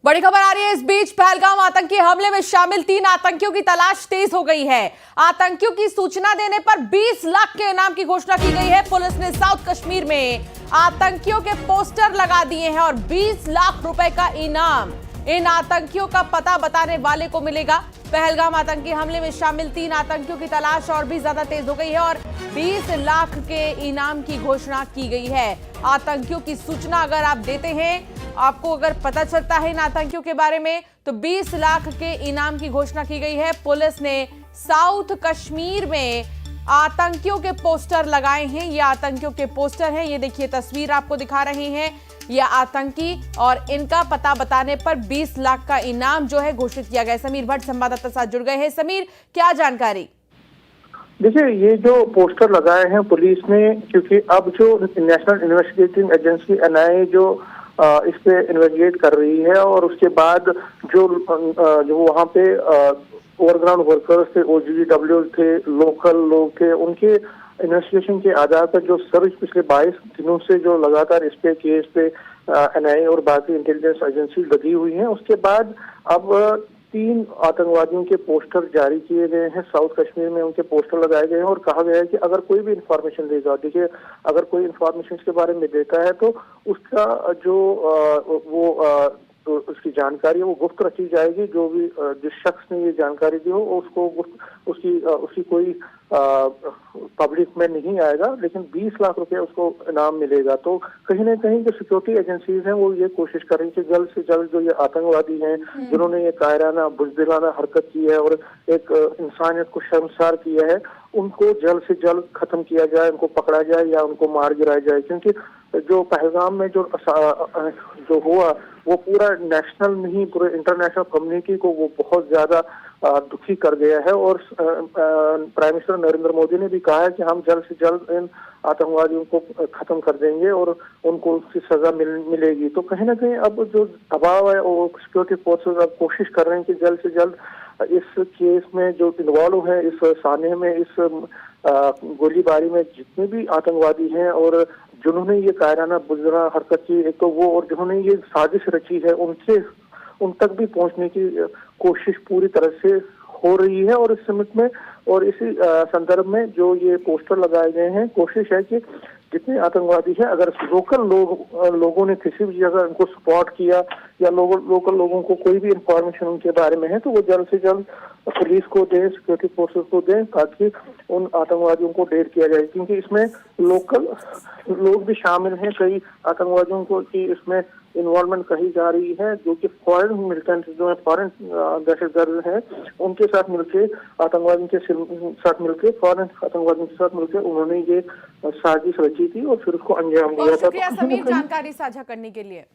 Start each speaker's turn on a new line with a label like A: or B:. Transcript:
A: बड़ी खबर आ रही है। इस बीच पहलगाम आतंकी हमले में शामिल 3 आतंकियों की तलाश तेज हो गई है। आतंकियों की सूचना देने पर 20 लाख के इनाम की घोषणा की गई है। पुलिस ने साउथ कश्मीर में आतंकियों के पोस्टर लगा दिए हैं और 20 लाख रुपए का इनाम इन आतंकियों का पता बताने वाले को मिलेगा। पहलगाम आतंकी हमले में शामिल 3 आतंकियों की तलाश और भी ज्यादा तेज हो गई है और 20 लाख के इनाम की घोषणा की गई है। आतंकियों की सूचना अगर आप देते हैं, आपको अगर पता चलता है इन आतंकियों के बारे में, तो 20 लाख के इनाम की घोषणा की गई है। पुलिस ने साउथ कश्मीर में आतंकियों के पोस्टर लगाए हैं। ये आतंकियों के पोस्टर हैं, ये देखिए तस्वीर आपको दिखा रहे हैं। ये आतंकी और इनका पता बताने पर 20 लाख का इनाम जो है घोषित किया गया। समीर भट्ट संवाददाता साथ जुड़ गए हैं। समीर, क्या जानकारी?
B: देखिए, ये जो पोस्टर लगाए हैं पुलिस ने, क्योंकि अब जो नेशनल इन्वेस्टिगेटिंग एजेंसी NIA जो इस पे इन्वेस्टिगेट कर रही है और उसके बाद जो वहाँ पे ओवरग्राउंड वर्कर्स थे, OGW थे, लोकल लोग थे, उनके इन्वेस्टिगेशन के आधार पर जो सर्च पिछले 22 दिनों से जो लगातार इस पे केस पे NIA और बाकी इंटेलिजेंस एजेंसी लगी हुई हैं, उसके बाद अब 3 आतंकवादियों के पोस्टर जारी किए गए हैं। साउथ कश्मीर में उनके पोस्टर लगाए गए हैं और कहा गया है कि अगर कोई भी इंफॉर्मेशन देगा, देखिए अगर कोई इंफॉर्मेशन के बारे में देता है तो उसका जो तो उसकी जानकारी है वो गुप्त रखी जाएगी। जो भी जिस शख्स ने ये जानकारी दी हो उसको उसकी कोई पब्लिक में नहीं आएगा, लेकिन 20 लाख रुपए उसको इनाम मिलेगा। तो कहीं ना कहीं जो सिक्योरिटी एजेंसीज हैं वो ये कोशिश कर रही है कि जल्द से जल्द जो ये आतंकवादी हैं जिन्होंने ये कायराना बुज़दिलाना हरकत की है और एक इंसानियत को शर्मसार किया है, उनको जल्द से जल्द खत्म किया जाए, उनको पकड़ा जाए या उनको मार गिराया जाए। क्योंकि जो पहलगाम में जो हुआ वो पूरा नेशनल नहीं, पूरे इंटरनेशनल कम्युनिटी को वो बहुत ज्यादा दुखी कर गया है। और प्राइम मिनिस्टर नरेंद्र मोदी ने भी कहा है कि हम जल्द से जल्द इन आतंकवादियों को खत्म कर देंगे और उनको उसकी सजा मिलेगी। तो कहीं ना कहीं अब जो दबाव है वो सिक्योरिटी फोर्सेस अब कोशिश कर रहे हैं कि जल्द से जल्द इस केस में जो इन्वॉल्व है, इस साने में, इस गोलीबारी में जितने भी आतंकवादी हैं और जिन्होंने ये कायराना बुज़दिलाना हरकत की, एक तो वो, और जिन्होंने ये साजिश रची है, उन तक भी पहुंचने की कोशिश पूरी तरह से हो रही है। और इस समिट में और इसी संदर्भ में जो ये पोस्टर लगाए गए हैं, कोशिश है कि जितने आतंकवादी हैं, अगर लोकल लोगों ने किसी भी जगह उनको स्पॉट किया या लोकल लोगों को कोई भी इंफॉर्मेशन उनके बारे में है, तो वो जल्द से जल्द पुलिस को दें, सिक्योरिटी फोर्सेस को दें, ताकि उन आतंकवादियों को ढेर किया जाए। क्योंकि इसमें लोकल लोग भी शामिल हैं, कई आतंकवादियों को की इसमें इन्वॉल्वमेंट कही जा रही है, जो कि फॉरेन मिलिटेंट जो है, फॉरेन दहशतगर्द हैं, उनके साथ मिलके आतंकवादियों के साथ मिलके फॉरेन आतंकवादियों के साथ मिलकर उन्होंने ये साजिश रची थी और फिर उसको अंजाम दिया था।
A: शुक्रिया समीर जानकारी साझा करने के लिए।